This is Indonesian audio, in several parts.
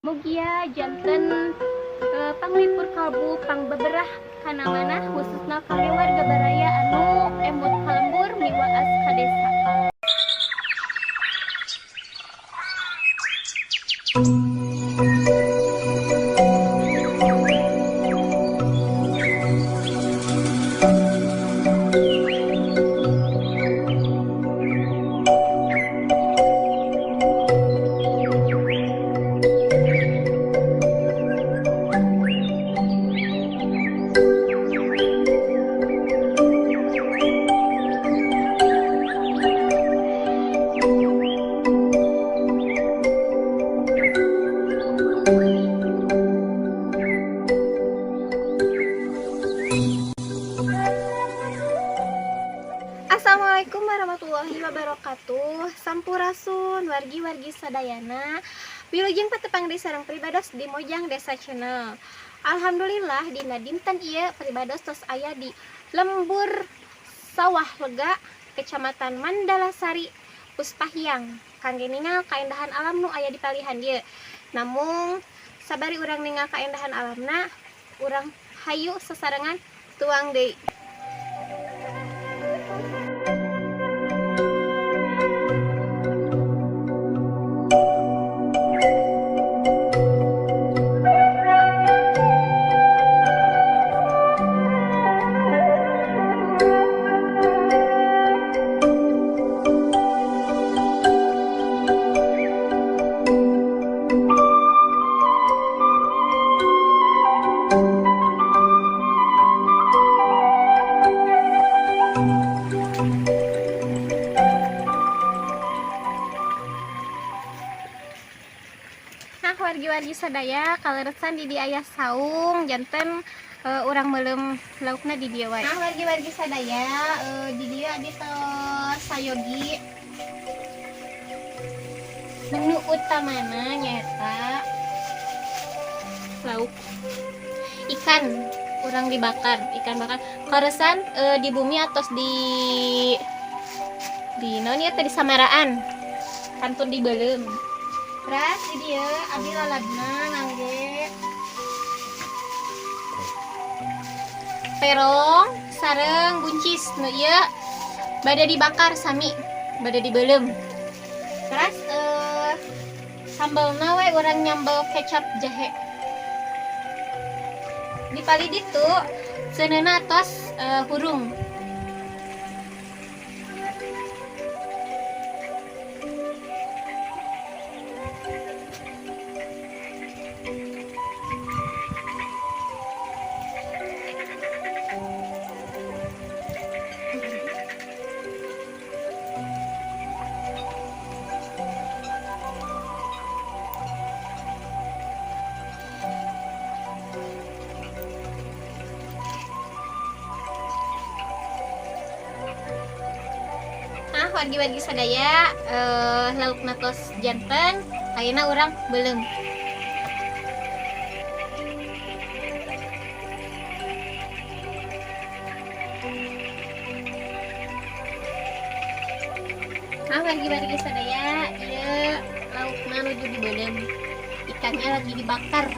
Mugia janten panglipur kalbu pang beberah kana mana khususna kangge warga baraya anu emut kalembur miwaas ka desa. Assalamualaikum warahmatullahi wabarakatuh. Sampurasun wargi-wargi sadayana. Wilujeng patepang desa sareng pribados di Mojang Desa Channel. Alhamdulillah dina dinten ieu pribados tos aya di lembur Sawah Lega, Kecamatan Mandalasari, Puspahyang. Kangge ningal kaendahan alam nu aya di palihan ieu. Namung sabari urang ningal kaendahan alamna, urang hayu sasarengan tuang deui. Nah, wargi-wargi sadaya kaleresan di aya saung janten urang meulem laukna di dieu wae. Nah, wargi-wargi sadaya di dieu adi tos sayogi. Menu utamana nyaeta lauk ikan, urang dibakar, ikan bakar. Karesan di bumi atos di naon ieu teh di samaraan. Kantun dibeulem. Beras di dieu abdi laladna ngangge terong sareng buncis nu ieu bade dibakar sami, bade dibeulem. Beras sambalna we urang nyambel kecap jahe. Di pali ditu seuneuna tos hurung. Wargi-wargi sadaya laukna tos janten ayeuna urang beulem. Nah, wargi-wargi sadaya ieu laukna nuju dibeulem. Ikannya lagi dibakar.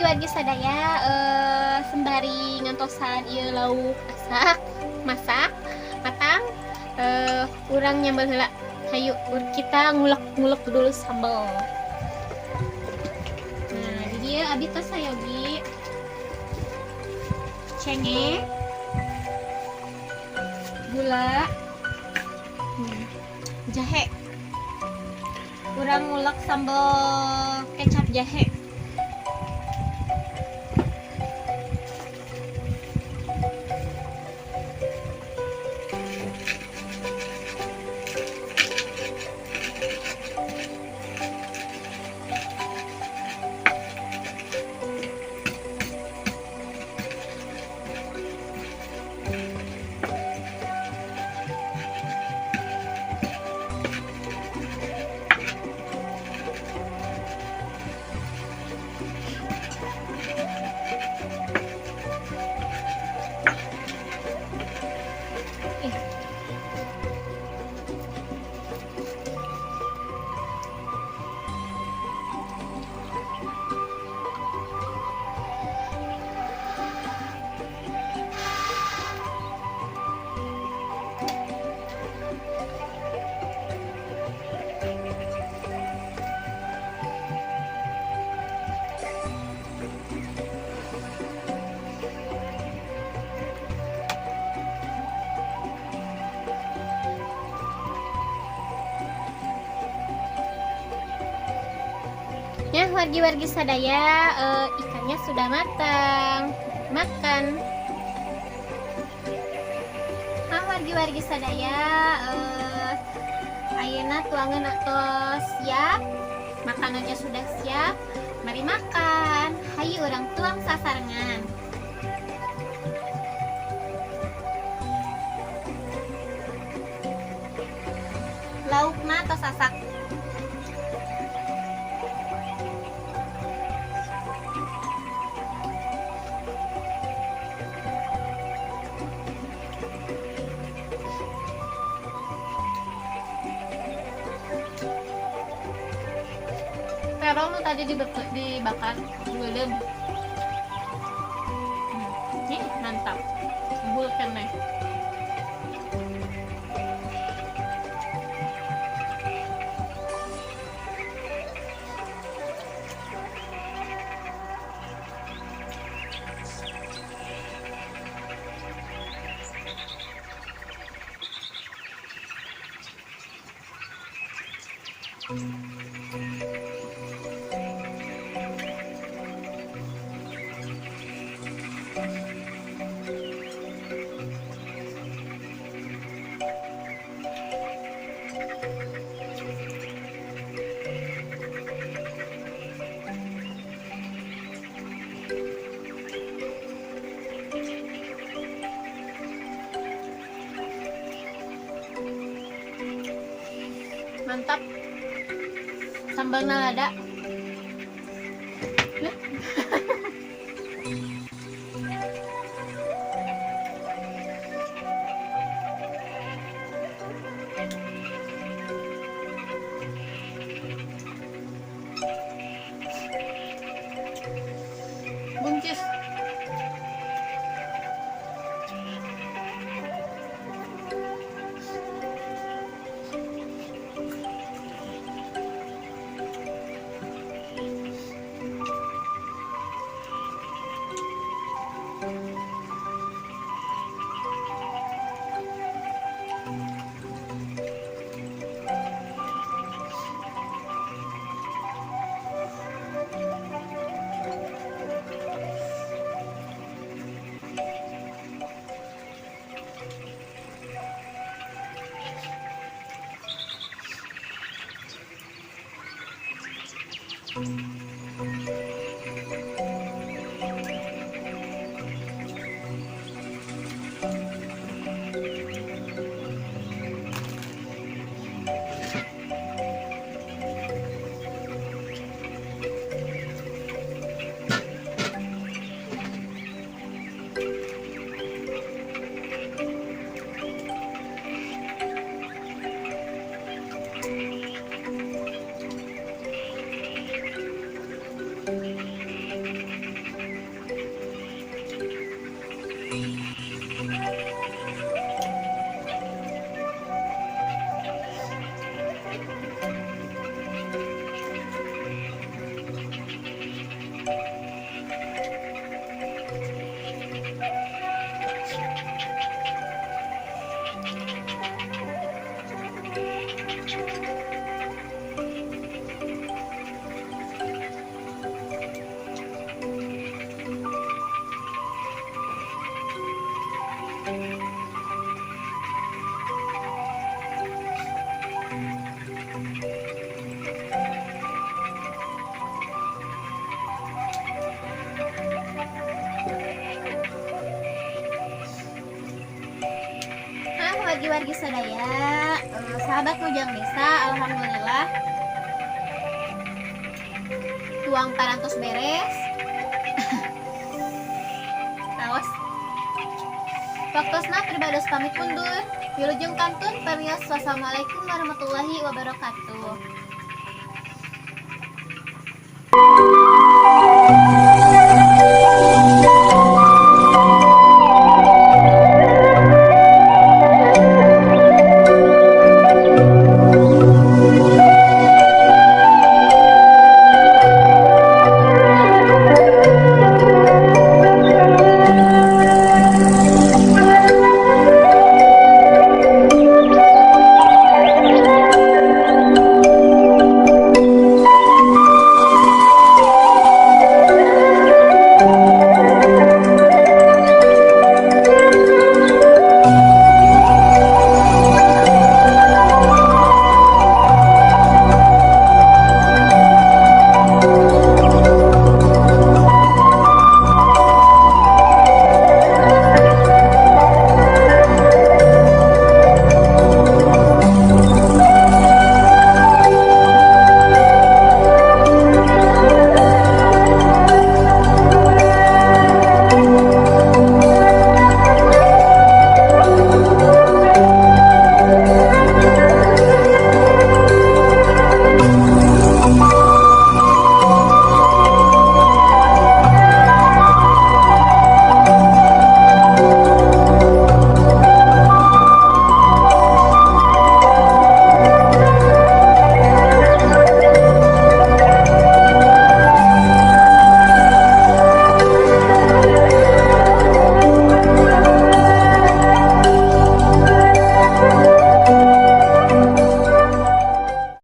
Wargi sadaya sembari ngantosan ieu lauk masak matang urang nyambel heula. Hayu kita ngulek-ngulek dulu sambal. Nah, di dieu abdi tos sayogi cengek, gula, jahe. Urang ngulek sambal kecap jahe. Ya, wargi-wargi sadaya, ikannya sudah matang. Makan. Nah, wargi-wargi sadaya, ayeuna tuangan atau siap. Makanannya sudah siap. Mari makan. Hayu orang tuang sasarengan. Laukna atau sasak. Terong tadi dibakar gulem. Nih mantap. Bul kene. Mantap. Sambalnya lada. Buncis. Wargi-wargi sadaya, sahabat Mojang Desa, alhamdulillah tuang parantos beres. Tawas waktosna pribados pamit undur. Wilujeng kantun parios. Wassalamualaikum warahmatullahi wabarakatuh.